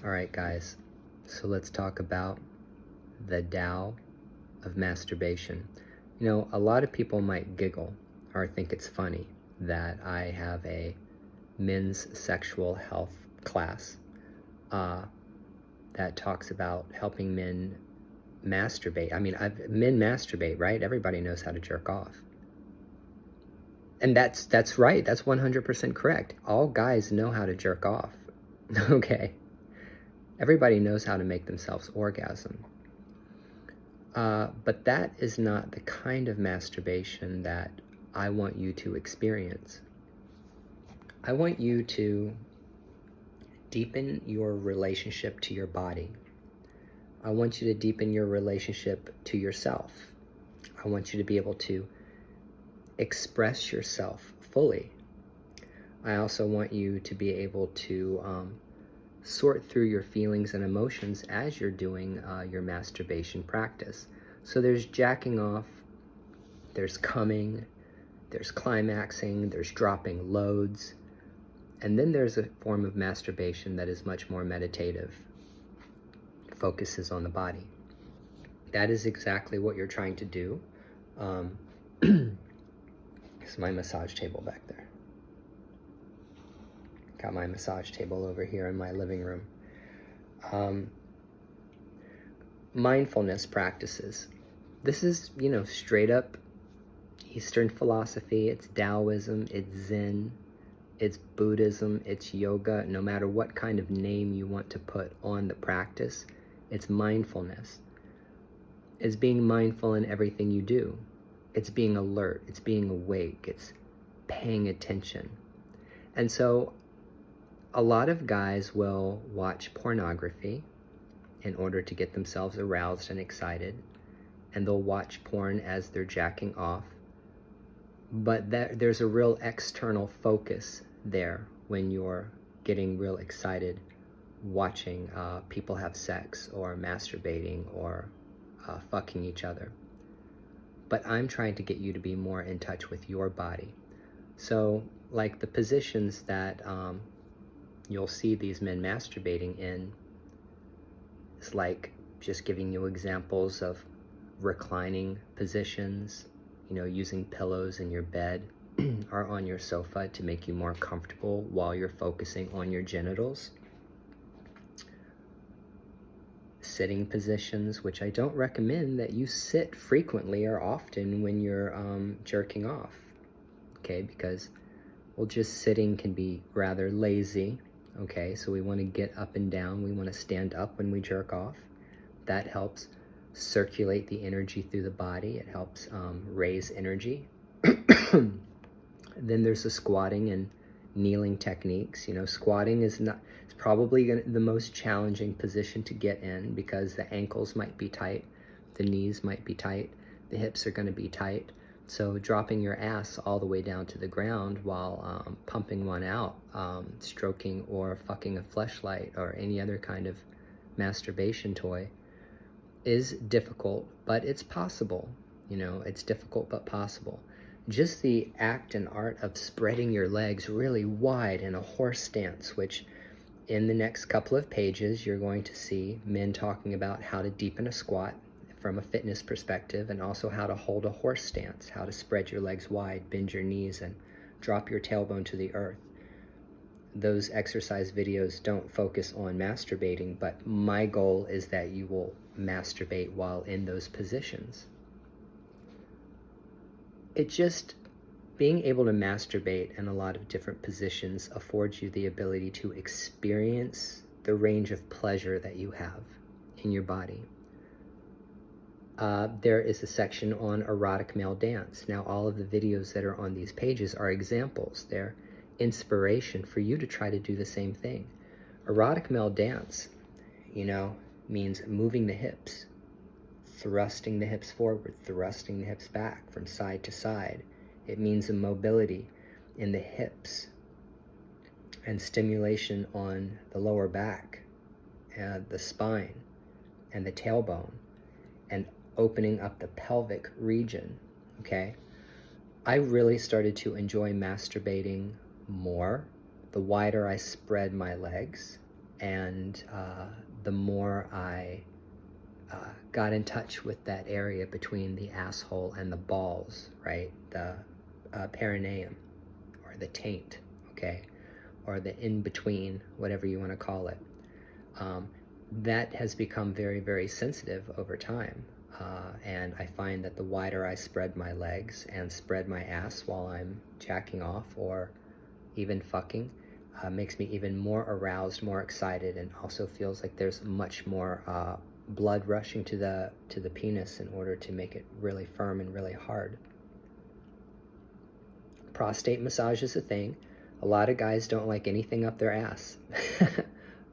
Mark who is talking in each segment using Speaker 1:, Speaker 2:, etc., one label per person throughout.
Speaker 1: All right, guys, so let's talk about the Tao of Masturbation. You know, a lot of people might giggle or think it's funny that I have a men's sexual health class uh, that talks about helping men masturbate. I mean, men masturbate, right? Everybody knows how to jerk off. And that's right. That's 100% correct. All guys know how to jerk off. Okay. Everybody knows how to make themselves orgasm. But that is not the kind of masturbation that I want you to experience. I want you to deepen your relationship to your body. I want you to deepen your relationship to yourself. I want you to be able to express yourself fully. I also want you to be able to sort through your feelings and emotions as you're doing your masturbation practice. So there's jacking off, there's coming, there's climaxing, there's dropping loads, and then there's a form of masturbation that is much more meditative, focuses on the body. That is exactly what you're trying to do. It's my massage table back there. Got my massage table over here in my living room. Mindfulness practices. This is, straight up Eastern philosophy. It's Taoism, it's Zen, it's Buddhism, it's yoga. No matter what kind of name you want to put on the practice, it's mindfulness. It's being mindful in everything you do. It's being alert, it's being awake, it's paying attention. And so a lot of guys will watch pornography in order to get themselves aroused and excited, and they'll watch porn as they're jacking off. But there's a real external focus there when you're getting real excited watching people have sex or masturbating or fucking each other. But I'm trying to get you to be more in touch with your body. So, like the positions that you'll see these men masturbating in, it's like just giving you examples of reclining positions, using pillows in your bed or on your sofa to make you more comfortable while you're focusing on your genitals. Sitting positions, which I don't recommend that you sit frequently or often when you're jerking off, okay, because, well, just sitting can be rather lazy, okay, so we want to get up and down, we want to stand up when we jerk off. That helps circulate the energy through the body, it helps raise energy. Then there's the squatting and kneeling techniques. Squatting is probably the most challenging position to get in because the ankles might be tight, the knees might be tight, the hips are going to be tight. So dropping your ass all the way down to the ground while pumping one out, stroking or fucking a fleshlight or any other kind of masturbation toy is difficult, but it's possible. It's difficult but possible. Just the act and art of spreading your legs really wide in a horse stance, which in the next couple of pages, you're going to see men talking about how to deepen a squat from a fitness perspective, and also how to hold a horse stance, how to spread your legs wide, bend your knees, and drop your tailbone to the earth. Those exercise videos don't focus on masturbating, but my goal is that you will masturbate while in those positions. Being able to masturbate in a lot of different positions affords you the ability to experience the range of pleasure that you have in your body. There is a section on erotic male dance. Now, all of the videos that are on these pages are examples. They're inspiration for you to try to do the same thing. Erotic male dance, means moving the hips, thrusting the hips forward, thrusting the hips back from side to side. It means a mobility in the hips and stimulation on the lower back, the spine, and the tailbone, and opening up the pelvic region, okay? I really started to enjoy masturbating more the wider I spread my legs And the more I got in touch with that area between the asshole and the balls, right? The perineum, or the taint, okay? Or the in-between, whatever you want to call it. That has become very, very sensitive over time. And I find that the wider I spread my legs and spread my ass while I'm jacking off or even fucking, makes me even more aroused, more excited, and also feels like there's much more blood rushing to the penis in order to make it really firm and really hard. Prostate massage is a thing. A lot of guys don't like anything up their ass.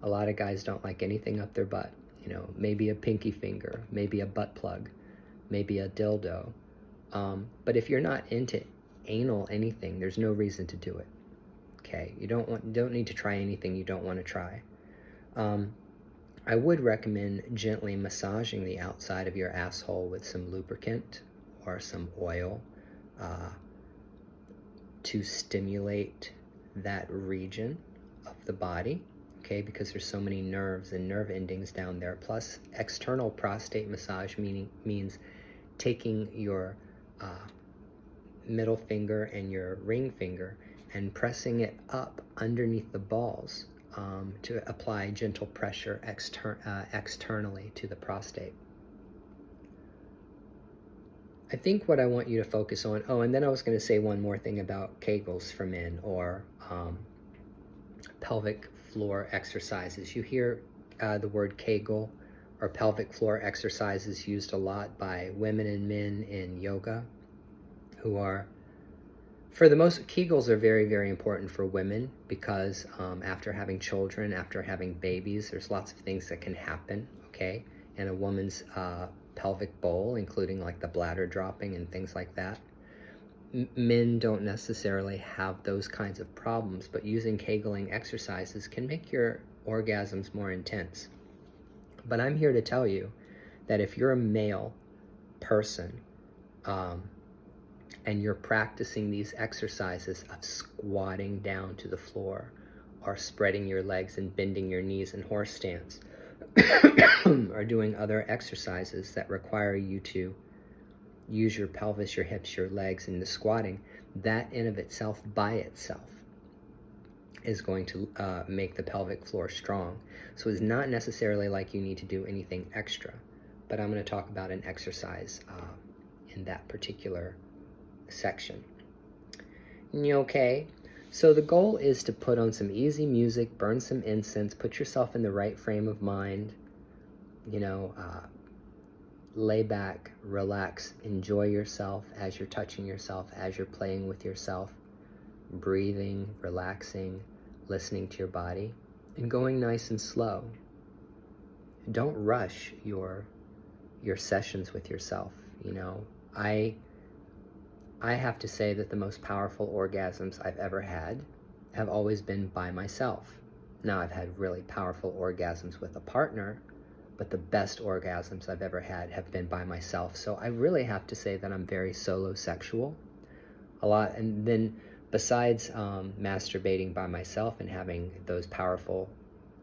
Speaker 1: A lot of guys don't like anything up their butt. You know, maybe a pinky finger, maybe a butt plug, maybe a dildo. But if you're not into anal anything, there's no reason to do it. Okay, you don't need to try anything you don't want to try. I would recommend gently massaging the outside of your asshole with some lubricant or some oil to stimulate that region of the body, okay, because there's so many nerves and nerve endings down there. Plus, external prostate massage means taking your middle finger and your ring finger and pressing it up underneath the balls to apply gentle pressure externally to the prostate. I think what I want you to focus on, and then I was going to say one more thing about Kegels for men, or pelvic floor exercises. You hear the word Kegel or pelvic floor exercises used a lot by women and men in yoga, who are, for the most, Kegels are very, very important for women because after having children, after having babies, there's lots of things that can happen, okay, in a woman's pelvic bowl, including like the bladder dropping and things like that. Men don't necessarily have those kinds of problems, but using Kegling exercises can make your orgasms more intense. But I'm here to tell you that if you're a male person and you're practicing these exercises of squatting down to the floor or spreading your legs and bending your knees in horse stance or doing other exercises that require you to use your pelvis, your hips, your legs, and the squatting, that in of itself, by itself, is going to make the pelvic floor strong. So it's not necessarily like you need to do anything extra, but I'm going to talk about an exercise in that particular section. Okay, so the goal is to put on some easy music, burn some incense, put yourself in the right frame of mind, lay back, relax, enjoy yourself as you're touching yourself, as you're playing with yourself, breathing, relaxing, listening to your body, and going nice and slow. Don't rush your sessions with yourself. I have to say that the most powerful orgasms I've ever had have always been by myself. Now, I've had really powerful orgasms with a partner, but the best orgasms I've ever had have been by myself. So I really have to say that I'm very solo sexual a lot. And then besides masturbating by myself and having those powerful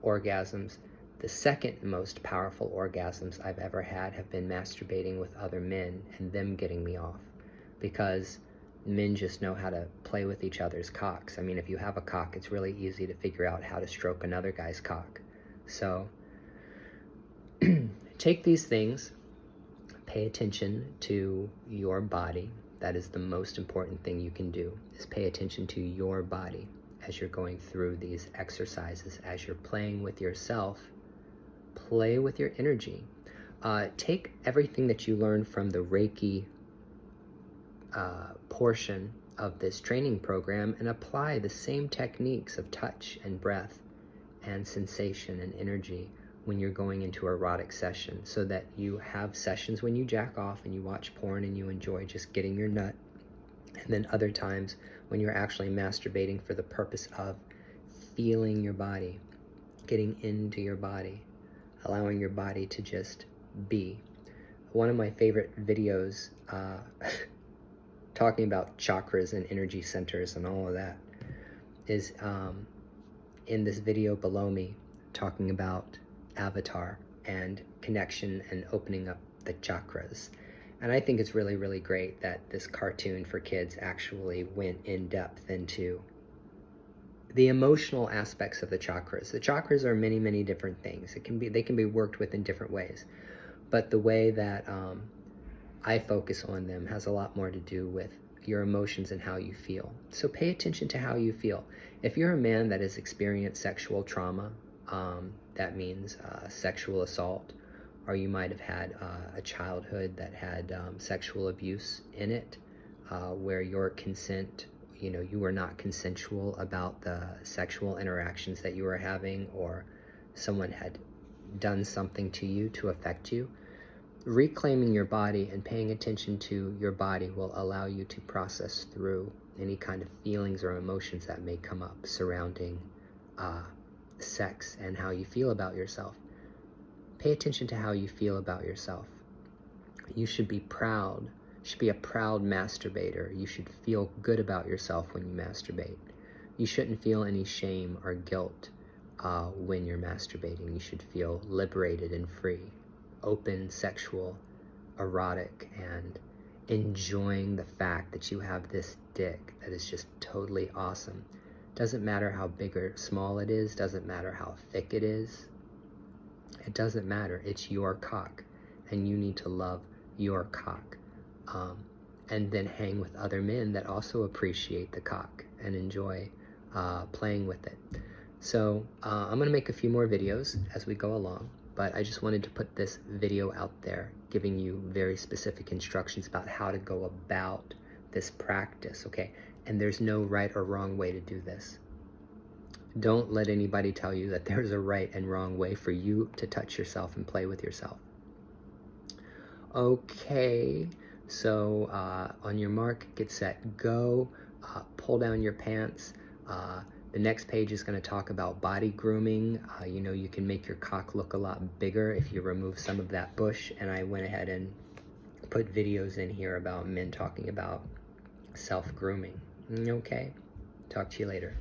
Speaker 1: orgasms, the second most powerful orgasms I've ever had have been masturbating with other men and them getting me off. Because men just know how to play with each other's cocks. I mean, if you have a cock, it's really easy to figure out how to stroke another guy's cock. So take these things, pay attention to your body. That is the most important thing you can do, is pay attention to your body as you're going through these exercises, as you're playing with yourself. Play with your energy. Take everything that you learned from the Reiki portion of this training program and apply the same techniques of touch and breath and sensation and energy when you're going into an erotic session, so that you have sessions when you jack off and you watch porn and you enjoy just getting your nut, and then other times when you're actually masturbating for the purpose of feeling your body, getting into your body, allowing your body to just be. One of my favorite videos talking about chakras and energy centers and all of that is in this video below me. talking about Avatar and connection and opening up the chakras. And I think it's really, really great that this cartoon for kids actually went in depth into the emotional aspects of the chakras. The chakras are many, many different things. They can be worked with in different ways. But the way that I focus on them has a lot more to do with your emotions and how you feel. So pay attention to how you feel. If you're a man that has experienced sexual trauma, that means sexual assault, or you might have had a childhood that had sexual abuse in it, where your consent, you were not consensual about the sexual interactions that you were having, or someone had done something to you to affect you. Reclaiming your body and paying attention to your body will allow you to process through any kind of feelings or emotions that may come up surrounding sex and how you feel about yourself. Pay attention to how you feel about yourself. You should be proud. You should be a proud masturbator. You should feel good about yourself when you masturbate. You shouldn't feel any shame or guilt when you're masturbating. You should feel liberated and free, open, sexual, erotic, and enjoying the fact that you have this dick that is just totally awesome. Doesn't matter how big or small it is, doesn't matter how thick it is. It doesn't matter. It's your cock, and you need to love your cock. And then hang with other men that also appreciate the cock and enjoy playing with it. So I'm going to make a few more videos as we go along, but I just wanted to put this video out there giving you very specific instructions about how to go about this practice, okay? And there's no right or wrong way to do this. Don't let anybody tell you that there's a right and wrong way for you to touch yourself and play with yourself. Okay, so on your mark, get set, go. Pull down your pants. The next page is going to talk about body grooming. You can make your cock look a lot bigger if you remove some of that bush. And I went ahead and put videos in here about men talking about self-grooming. Okay, talk to you later.